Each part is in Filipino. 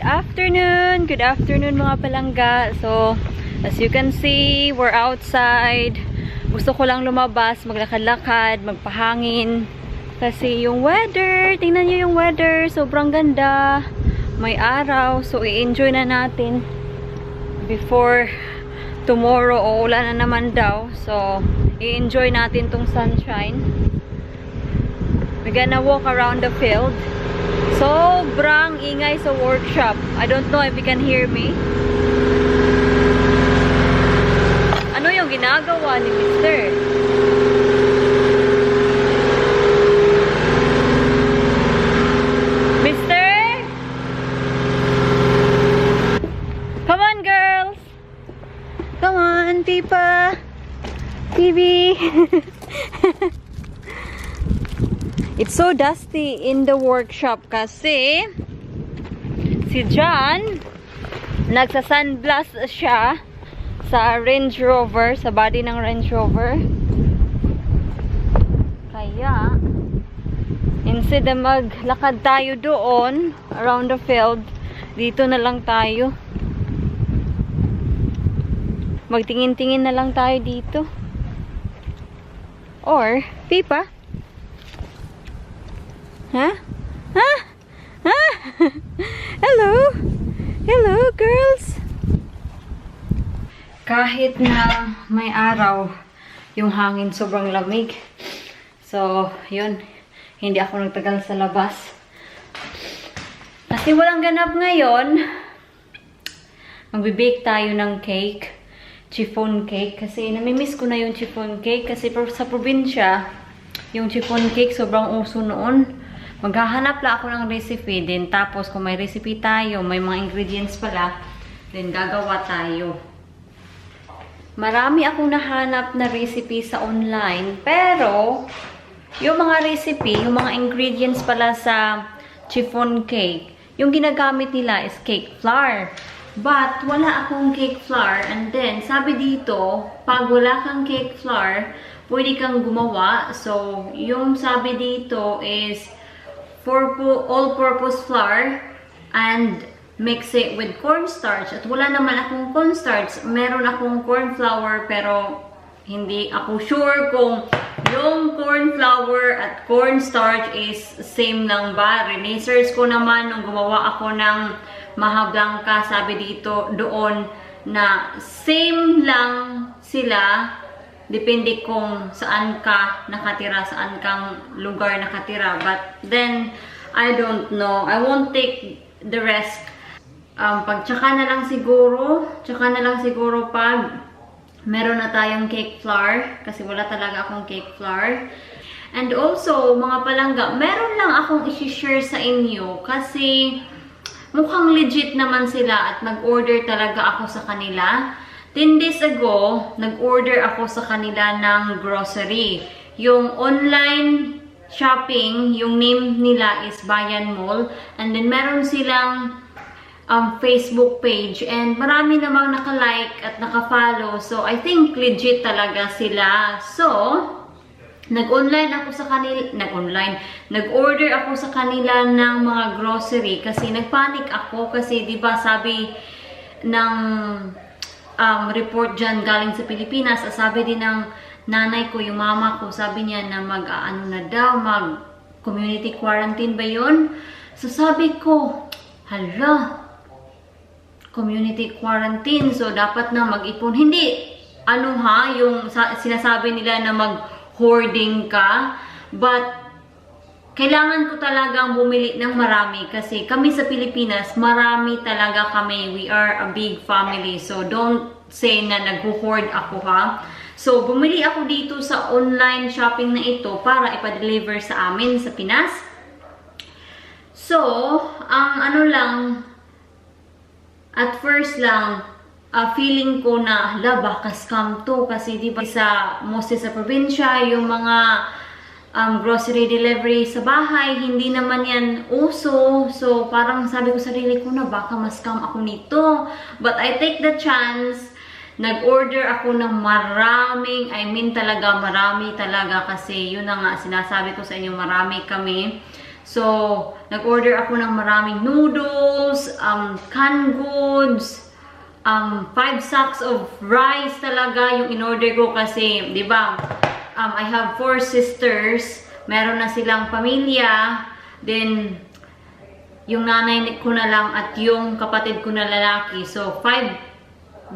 Good afternoon mga palangga. So, as you can see, we're outside. Gusto ko lang lumabas, maglakad-lakad, magpahangin. Kasi yung weather, tingnan nyo yung weather, sobrang ganda. May araw, so i-enjoy na natin. Before tomorrow, uulan na naman daw. So, i-enjoy natin tong sunshine. We're gonna walk around the field. Sobrang ingay sa workshop. I don't know if you can hear me. Ano yung ginagawa ni Mr.? Mister? Come on, girls! Come on, Pipa! TV! It's so dusty in the workshop kasi si John nagsa-sunblast siya sa Range Rover, sa body ng Range Rover. Kaya instead na maglakad tayo doon around the field, dito na lang tayo. Magtingin-tingin na lang tayo dito. Or, Pipa? Huh? Huh? Huh? Hello? Hello, girls? Kahit na may araw, yung hangin sobrang lamig. So, yun. Hindi ako nagtagal sa labas. Kasi walang ganap ngayon. Magbe-bake tayo ng cake. Chiffon cake. Kasi namimiss ko na yung chiffon cake. Kasi sa probinsya, yung chiffon cake sobrang uso noon. Maghahanap lang ako ng recipe din. Tapos, kung may recipe tayo, may mga ingredients pala, then gagawa tayo. Marami akong nahanap na recipe sa online. Pero, yung mga recipe, yung mga ingredients pala sa chiffon cake, yung ginagamit nila is cake flour. But, wala akong cake flour. And then, sabi dito, pag wala kang cake flour, pwede kang gumawa. So, yung sabi dito is all-purpose flour and mix it with cornstarch. At wala naman akong cornstarch. Meron akong corn flour pero hindi ako sure kung yung corn flour at cornstarch is same lang ba. Research ko naman nung gumawa ako ng Maha Blanca, sabi dito doon na same lang sila. Depende kung saan ka nakatira, saan kang lugar nakatira. But then, I don't know. I won't take the risk. Tsaka na lang siguro pag meron na tayong cake flour. Kasi wala talaga akong cake flour. And also, mga palangga, meron lang akong i-share sa inyo. Kasi mukhang legit naman sila at nag-order talaga ako sa kanila. 10 days ago, nag-order ako sa kanila ng grocery. Yung online shopping, yung name nila is Bayan Mall. And then, meron silang Facebook page. And marami namang naka-like at naka-follow. So, I think legit talaga sila. So, nag-online ako sa kanila, nag-order ako sa kanila ng mga grocery. Kasi nagpanic ako. Kasi, di ba sabi ng report dyan galing sa Pilipinas, sabi din ng nanay ko, yung mama ko, sabi niya na mag-community quarantine ba yun? So sabi ko, hala, community quarantine, so dapat na mag-ipon. Hindi, yung sinasabi nila na mag-hoarding ka, but kailangan ko talagang bumili ng marami kasi kami sa Pilipinas, marami talaga kami. We are a big family. So, don't say na nag-hoard ako ha. So, bumili ako dito sa online shopping na ito para ipa-deliver sa amin sa Pinas. So, at first lang, feeling ko na, baka scam to. Kasi diba mostly sa probinsya, yung mga grocery delivery sa bahay, hindi naman yan uso. So, parang sabi ko sa sarili ko na baka ma-scam ako nito. But I take the chance. Nag-order ako ng marami talaga, marami talaga. Kasi yun na nga, sinasabi ko sa inyo, marami kami. So, nag-order ako ng maraming noodles, canned goods, 5 sacks of rice talaga yung in-order ko kasi, di ba, I have 4 sisters, meron na silang pamilya, then, yung nanay ko na lang at yung kapatid ko na lalaki. So, 5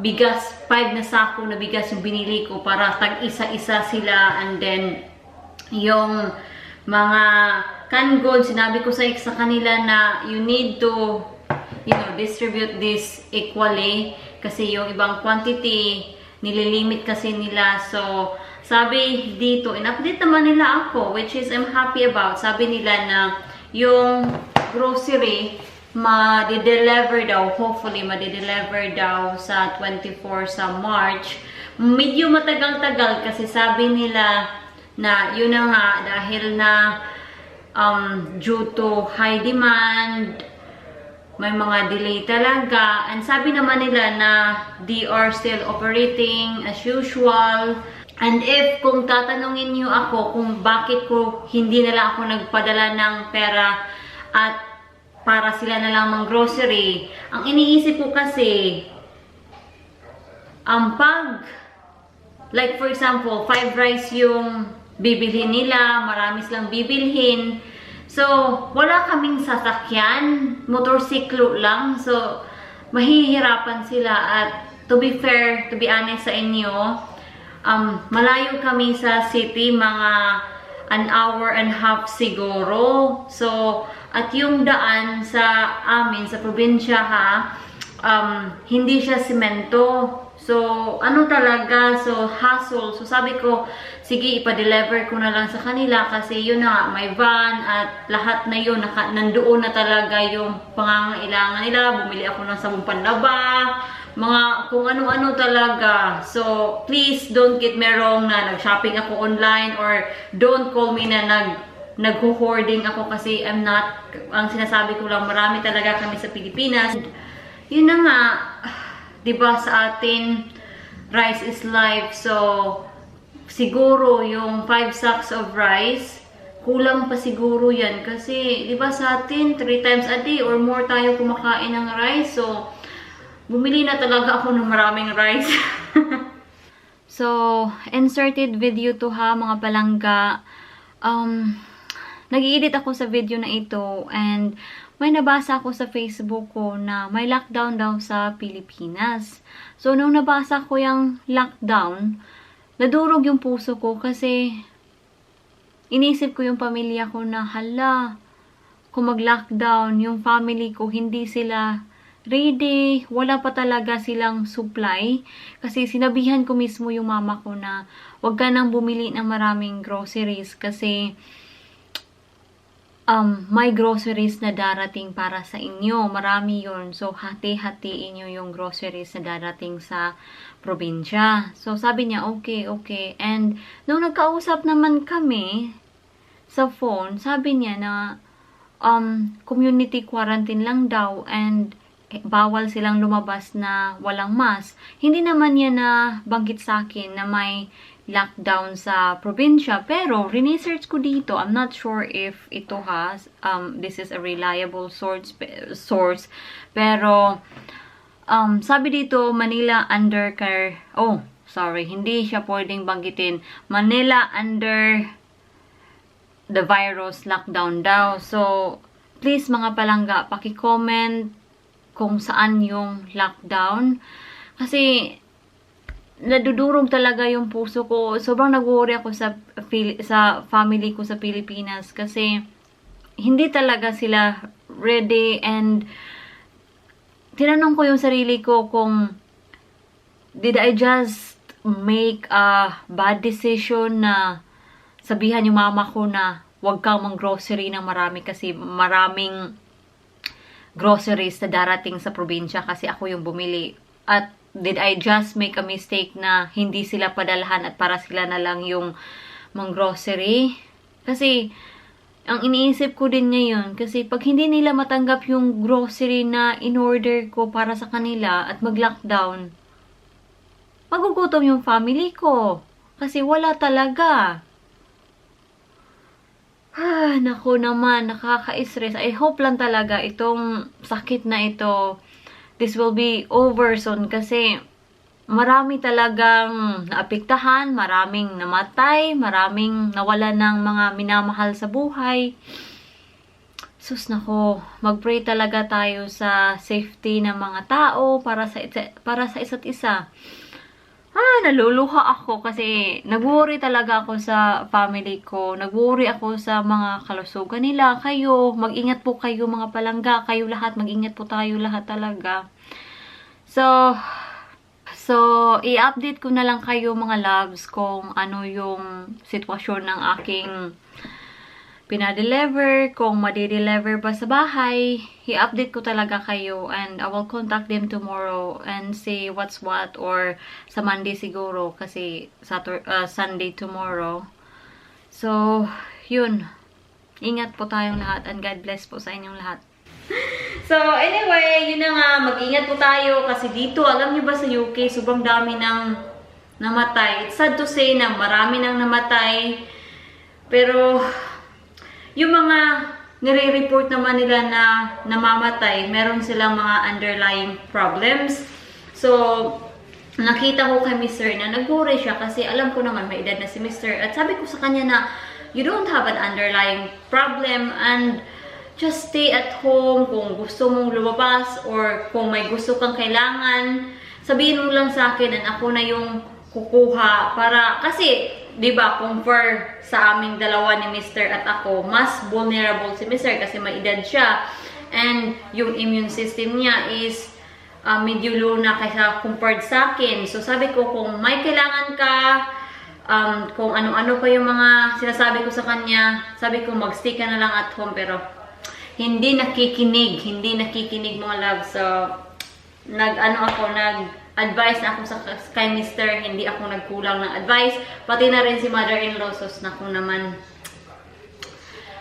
na sako na bigas yung binili ko para tag-isa-isa sila, and then, yung mga canned goods, sinabi ko sa kanila na you need to, distribute this equally kasi yung ibang quantity, nililimit kasi nila. So, sabi dito, in-update naman nila ako, which is I'm happy about. Sabi nila na yung grocery, ma-deliver daw, hopefully ma-deliver daw sa 24 sa March. Medyo matagal-tagal kasi sabi nila na yun na nga, dahil na due to high demand, may mga delay talaga. And sabi naman nila na they are still operating as usual. And if kung tatanungin niyo ako kung bakit ko hindi na lang ako nagpadala ng pera at para sila na lang ng grocery, ang iniisip ko kasi, like for example, 5 rice yung bibilhin nila, marami silang bibilhin. So, wala kaming sasakyan, motorsiklo lang. So, mahihirapan sila. At to be fair, to be honest sa inyo, malayo kami sa city, mga 1.5 hours siguro. So, at yung daan sa amin, sa probinsya hindi siya semento. So, ano talaga, so hassle. So, sabi ko, sige, ipa-deliver ko na lang sa kanila kasi yun na, may van at lahat na yun, nandoon na talaga yung pangangailangan nila. Bumili ako ng sabong panlaba, mga kung ano-ano talaga. So, please don't get me wrong na nag-shopping ako online or don't call me na nag-hoarding ako kasi I'm not, ang sinasabi ko lang, marami talaga kami sa Pilipinas. Yun na nga, diba sa atin, rice is life. So, siguro yung 5 sacks of rice, kulang pa siguro yan. Kasi, diba sa atin, 3 times a day or more tayo kumakain ng rice. So, bumili na talaga ako ng maraming rice. So, inserted video to ha, mga palangga. Nag-i-edit ako sa video na ito and may nabasa ako sa Facebook ko na may lockdown daw sa Pilipinas. So, nung nabasa ko yung lockdown, nadurog yung puso ko kasi inisip ko yung pamilya ko na hala, kung mag-lockdown, yung family ko, hindi sila ready, wala pa talaga silang supply. Kasi sinabihan ko mismo yung mama ko na wag ka nang bumili ng maraming groceries kasi may groceries na darating para sa inyo. Marami yun. So, hati-hatiin nyo yung groceries na darating sa probinsya. So, sabi niya, okay, okay. And, nung nagkausap naman kami sa phone, sabi niya na community quarantine lang daw and bawal silang lumabas na walang mask. Hindi naman niya na banggit sa akin na may lockdown sa probinsya. Pero, research ko dito. I'm not sure if ito has, this is a reliable source. Pero, sabi dito, Manila under hindi siya pwedeng banggitin. Manila under the virus lockdown daw. So, please mga palangga, paki-comment kung saan yung lockdown. Kasi, nadudurog talaga yung puso ko. Sobrang nag-worry ako sa family ko sa Pilipinas kasi hindi talaga sila ready and tinanong ko yung sarili ko kung did I just make a bad decision na sabihan yung mama ko na huwag kang mang-grocery ng marami kasi maraming groceries na darating sa probinsya kasi ako yung bumili. At did I just make a mistake na hindi sila padalhan at para sila na lang yung mang-grocery? Kasi, ang iniisip ko din ngayon, kasi pag hindi nila matanggap yung grocery na in-order ko para sa kanila at mag-lockdown, magugutom yung family ko. Kasi wala talaga. Naku naman, nakaka-stress. I hope lang talaga itong sakit na ito, this will be over soon kasi marami talagang naapektahan, maraming namatay, maraming nawalan ng mga minamahal sa buhay. Sus nako, mag-pray talaga tayo sa safety ng mga tao para sa isa't isa. Naluluha ako kasi nag-worry talaga ako sa family ko. Nag-worry ako sa mga kalusugan nila. Kayo, mag-ingat po kayo mga palangga. Kayo lahat, mag-ingat po tayo lahat talaga. So, i-update ko na lang kayo mga loves kung ano yung sitwasyon ng aking pinadeliver, kung madideliver ba sa bahay. I-update ko talaga kayo and I will contact them tomorrow and see what's what, or sa Monday siguro kasi Sunday tomorrow. So, yun. Ingat po tayong lahat and God bless po sa inyong lahat. So, anyway, yun na nga, mag-ingat po tayo kasi dito, alam niyo ba sa UK, sobrang dami ng namatay. It's sad to say na marami nang namatay, pero yung mga nire-report naman nila na namamatay, meron silang mga underlying problems. So, nakita ko kay Mr. na nag-worry siya kasi alam ko naman may edad na si Mr. At sabi ko sa kanya na, you don't have an underlying problem and just stay at home. Kung gusto mong lumabas or kung may gusto kang kailangan, sabihin mo lang sa akin and ako na yung kukuha. Para, kasi, di ba, compare sa aming dalawa ni Mr. at ako, mas vulnerable si Mr. kasi may edad siya. And yung immune system niya is medyo low na kaysa compared sa akin. So, sabi ko, kung may kailangan ka, kung ano-ano pa yung mga sinasabi ko sa kanya, sabi ko, mag-stay ka na lang at home. Pero, hindi nakikinig mga love. So, nag-advise na ako sa kay Mr. Hindi ako nagkulang ng advice. Pati na rin si mother-in-law, sus na ko naman.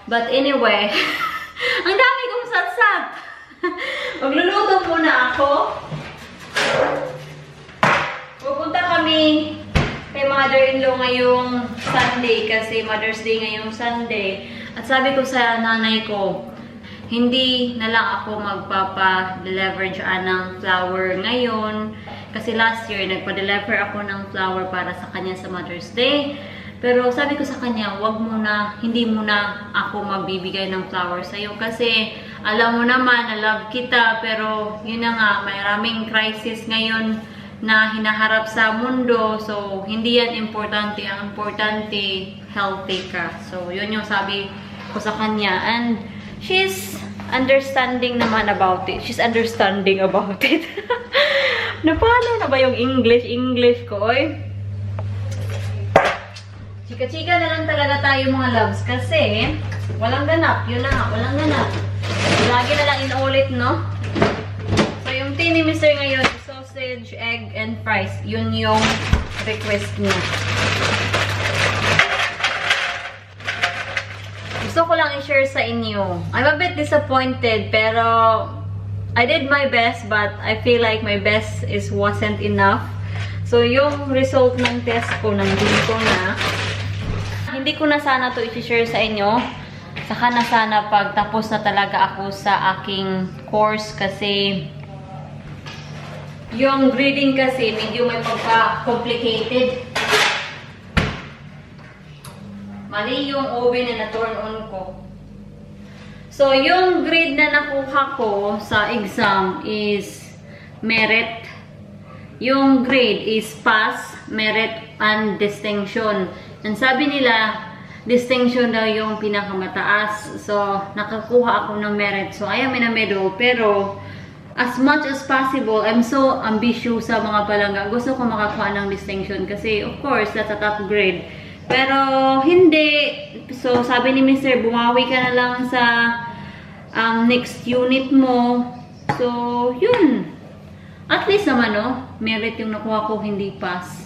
But anyway, ang dami kong satsat. Magluluto muna ako. Pupunta kami kay mother-in-law ngayong Sunday kasi Mother's Day ngayong Sunday. At sabi ko sa nanay ko, hindi na lang ako magpapa-deliver dyan ng flower ngayon. Kasi last year, nagpa-deliver ako ng flower para sa kanya sa Mother's Day. Pero sabi ko sa kanya, hindi muna ako magbibigay ng flower sa'yo. Kasi alam mo naman na love kita. Pero yun na nga, may maraming crisis ngayon na hinaharap sa mundo. So, hindi yan importante. Ang importante, healthy ka. So, yun yung sabi ko sa kanya. And she's understanding naman about it. She's understanding about it. Napalo na ba yung English ko, oy? Chika-chika na lang talaga tayo mga loves kasi walang ganap. Yun na nga, walang ganap. Lagi na lang inuulit, no? So, yung tea ni Mr. ngayon, sausage, egg, and fries. Yun yung request niya. Gusto ko lang i-share sa inyo. I'm a bit disappointed, pero I did my best, but I feel like my best wasn't enough. So, yung result ng test ko, nandito na. Hindi ko na sana to i-share sa inyo. Saka na sana pag tapos na talaga ako sa aking course kasi yung grading kasi medyo may pagka-complicated. Mali yung oven na na-turn on ko. So, yung grade na nakuha ko sa exam is merit. Yung grade is pass, merit, and distinction. And sabi nila, distinction daw yung pinakamataas. So, nakakuha ako ng merit. So, I am in a middle. Pero, as much as possible, I'm so ambitious sa mga palangga. Gusto ko makakuha ng distinction kasi, of course, that's a top grade. Pero, hindi. So, sabi ni Mr. bumawi ka na lang sa next unit mo. So, yun. At least naman, no? Merit yung nakuha ko, hindi pass.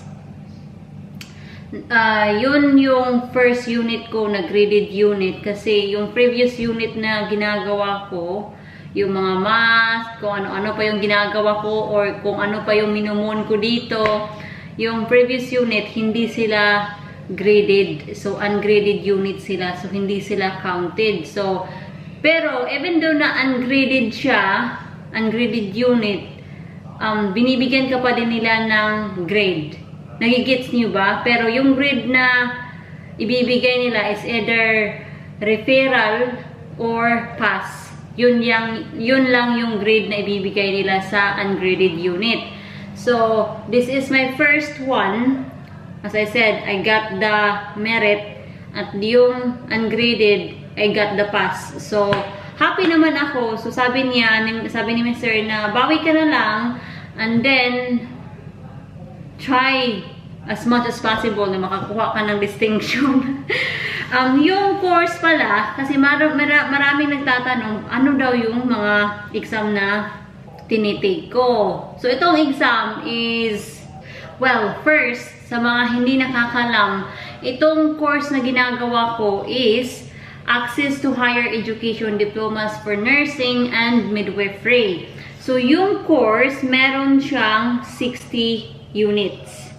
Yun yung first unit ko na graded unit. Kasi yung previous unit na ginagawa ko, yung mga math, kung ano-ano pa yung ginagawa ko, or kung ano pa yung minumon ko dito, yung previous unit, hindi sila graded. So, ungraded units sila. So, hindi sila counted. So, pero, even though na ungraded siya, ungraded unit, binibigyan ka pa din nila ng grade. Nagigits niyo ba? Pero, yung grade na ibibigay nila is either referral or pass. Yun lang yung grade na ibibigay nila sa ungraded unit. So, this is my first one. As I said, I got the merit. At yung ungraded, I got the pass. So, happy naman ako. So, sabi ni Mr. na bawi ka na lang. And then, try as much as possible na makakuha ka ng distinction. Yung course pala, kasi maraming nagtatanong, ano daw yung mga exam na tinitake ko. So, itong exam is, well, first, sa mga hindi nakakalam, itong course na ginagawa ko is Access to Higher Education Diplomas for Nursing and Midwifery. So, yung course, meron siyang 60 units.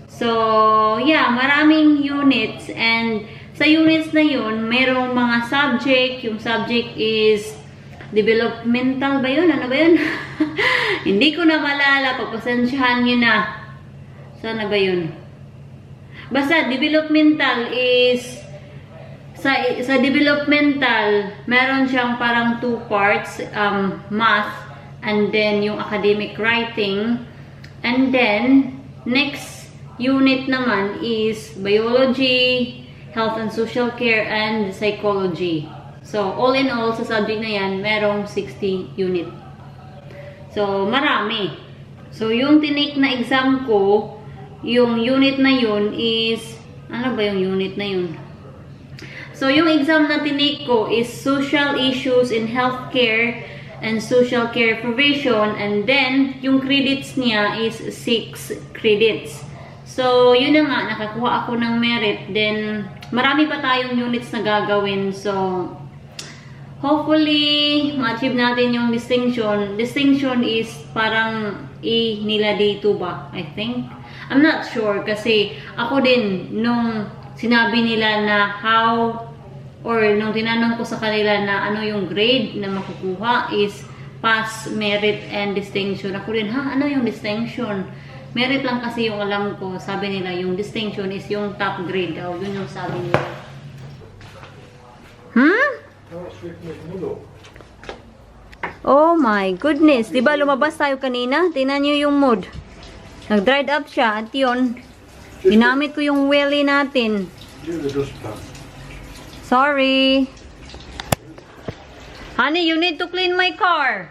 So, yeah, maraming units, and sa units na yun, merong mga subject. Yung subject is developmental ba yun? Ano ba yun? Hindi ko na malala. Pagpasensyahan nyo na. Sana ba yun? Basta, developmental is sa developmental, meron siyang parang 2 parts, math, and then yung academic writing. And then, next unit naman is biology, health and social care, and psychology. So, all in all, sa subject na yan, merong 60 unit. So, marami. So, yung tinake na exam ko, yung unit na yun is, ano ba yung unit na yun? So, yung exam na tinake ko is social issues in healthcare and social care provision. And then, yung credits niya is 6 credits. So, yun na nga, nakakuha ako ng merit. Then, marami pa tayong units na gagawin. So, hopefully, ma-achieve natin yung distinction. Distinction is parang A nila dito ba, I think. I'm not sure kasi ako din, nung sinabi nila na how, or nung tinanong ko sa kanila na ano yung grade na makukuha is pass, merit, and distinction. Ako rin, ano yung distinction? Merit lang kasi yung alam ko. Sabi nila, yung distinction is yung top grade daw. Yun yung sabi nila. Oh my goodness. Diba lumabas tayo kanina? Tingnan nyo yung mood. Nag-dried up siya. At yun, ginamit ko yung welly natin. Sorry. Honey, you need to clean my car.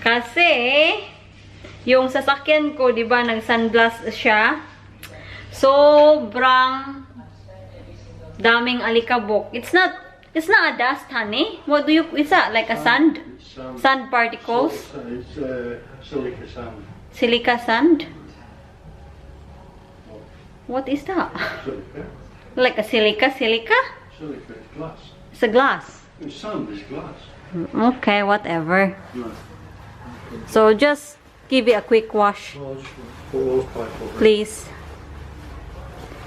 Kasi, yung sasakyan ko, di ba, nag-sunblast siya. Sobrang daming alikabok. It's not a dust, honey. What do you, it's like a sand? Sand particles? It's silica sand. Silica sand? What is that? Silica. Like a silica? Silica is glass. It's a glass. And sand is glass. Okay, whatever. Right. So, just give it a quick wash, Well, I'll just put a hose pipe over it. please.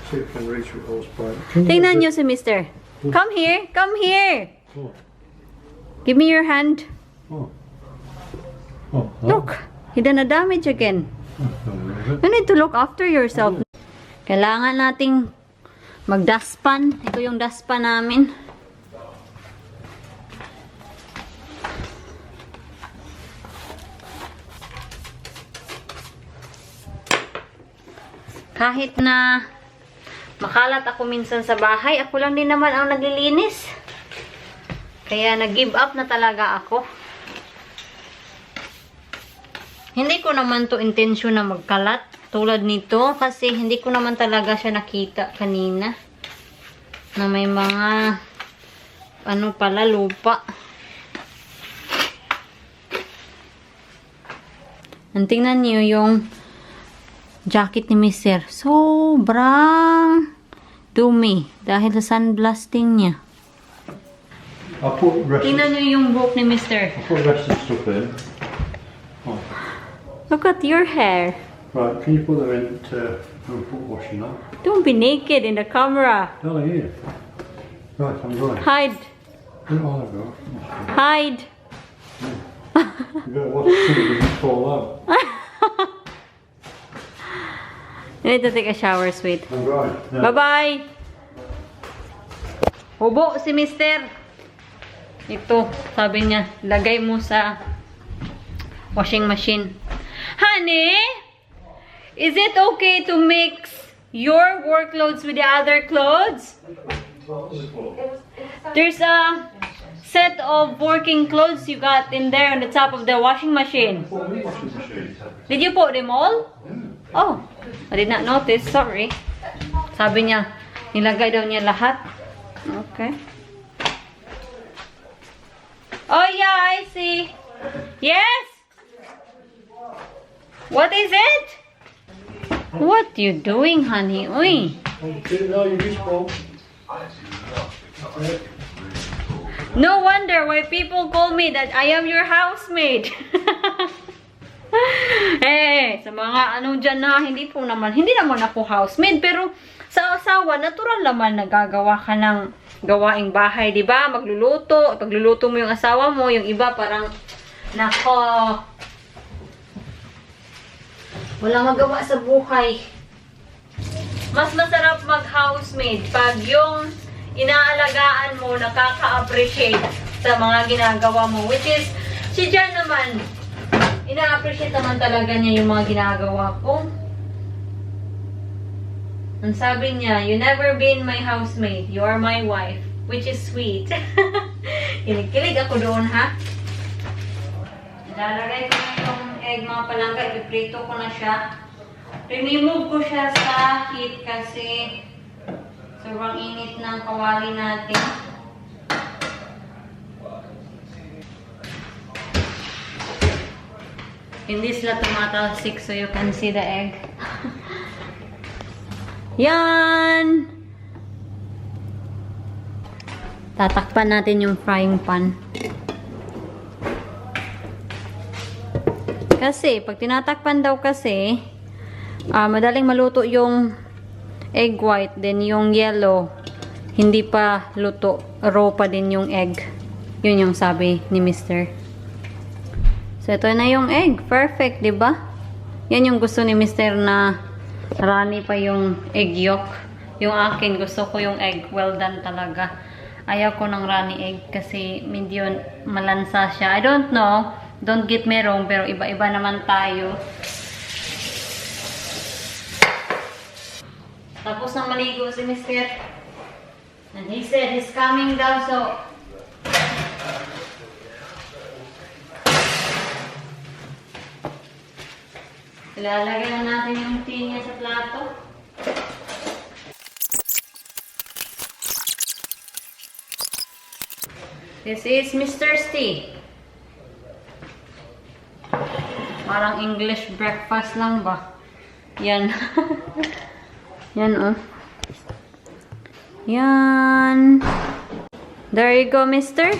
See if I can reach with hose pipe. Tingnan nyo si Mister. Come here. Come here. Oh. Give me your hand. Oh. Oh. Look. He done a damage again. Oh. You need to look after yourself. Kailangan nating mag-dustpan. Ito yung dustpan namin. Kahit na makalat ako minsan sa bahay, ako lang din naman ang naglilinis. Kaya nag-give up na talaga ako. Hindi ko naman to intensyon na magkalat tulad nito kasi hindi ko naman talaga siya nakita kanina na may mga ano pala, lupa. And tingnan niyo yung jacket ni Mister. Sobrang dumi dahil sa sunblasting niya. I'll put the rest, Tingnan niyo yung buhok ni Mister. I'll put the rest of the stuff in. Oh. Look at your hair. Right, can you put them into put washing up? Don't be naked in the camera. Tell here. Right, I'm going. Hide. Where will I go? Hide. You better watch it so it doesn't fall out. You need to take a shower, sweet. I'm going. Yeah. Bye-bye! Hubo si Mister. Ito, sabi niya, lagay mo sa washing machine. Honey, is it okay to mix your work clothes with the other clothes? There's a set of working clothes you got in there on the top of the washing machine. Did you put them all? Oh, I did not notice. Sorry. Sabi niya, nilagay daw niya lahat. Okay. Oh yeah, I see. Yes? What is it? What you doing, honey? Uy. No, you just won't. No wonder why people call me that I am your housemate. Eh, sa mga ano dyan na, hindi naman ako housemaid, pero sa asawa, natural naman nagagawa ka ng gawaing bahay, di ba? Magluluto, pagluluto mo yung asawa mo, yung iba parang, nako, wala magawa sa buhay. Mas masarap mag-housemaid pag yung inaalagaan mo, nakaka-appreciate sa mga ginagawa mo, which is, si Jan naman, ina-appreciate naman talaga niya yung mga ginagawa ko. Ang sabi niya, you never been my housemaid, you are my wife, which is sweet. Kilig ako doon, ha? Ilalagay ko na yung egg, mga palangga, ipiprito ko na siya. Remove ko siya sa heat kasi sobrang init ng kawali natin. Hindi sila tumatalsik so you can see the egg. Yan! Tatakpan natin yung frying pan. Kasi, pag tinatakpan daw kasi, madaling maluto yung egg white, then yung yellow, hindi pa luto. Raw pa din yung egg. Yun yung sabi ni Mr. So, ito na yung egg. Perfect, di ba? Yan yung gusto ni Mr. na runny pa yung egg yolk. Yung akin, gusto ko yung egg. Well done talaga. Ayaw ko ng runny egg kasi medyo malansa siya. I don't know. Don't get me wrong, pero iba-iba naman tayo. Tapos nang maligo si Mr. And he said he's coming down, so ilalagay na natin yung tea niya sa plato. This is Mr's tea. Parang English breakfast lang ba? Yan. Yan, oh. Yan. There you go, mister.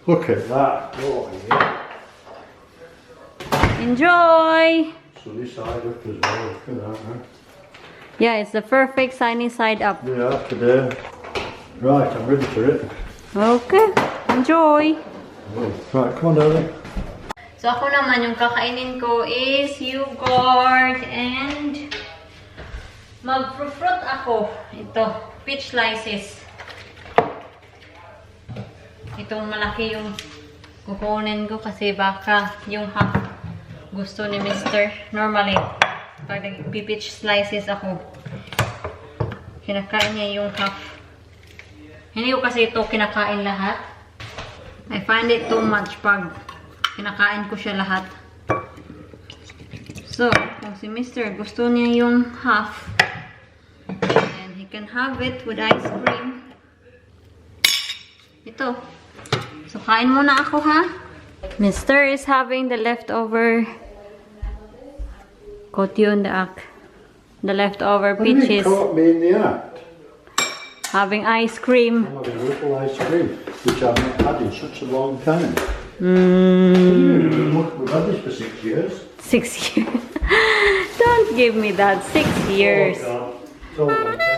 Look at that. Oh, yeah. Enjoy! Sunny side up as well. Look at that, huh? Yeah, it's the perfect sunny side up. Yeah, today. Right, I'm ready for it. Okay, enjoy! Oh, right, come on, darling. So, ako naman, yung kakainin ko is yogurt and mag-fruit ako. Ito, peach slices. Itong malaki yung kukunin ko kasi baka yung half gusto ni Mr. Normally, pag nag-peach slices ako, kinakain niya yung half. Hindi ko kasi ito kinakain lahat. I find it too much pag kinakain ko siya lahat. So, kung si Mr. gusto niya yung half, and he can have it with ice cream. Ito. So, kain muna ako, ha? Mr. is having the leftover the leftover peaches. You caught me in the act. Having ice cream. I'm having a little ice cream, which I've not had in such a long time. Mm, We've had this for 6 years. 6 years. Don't give me that. 6 years. Oh, God. It's all gone.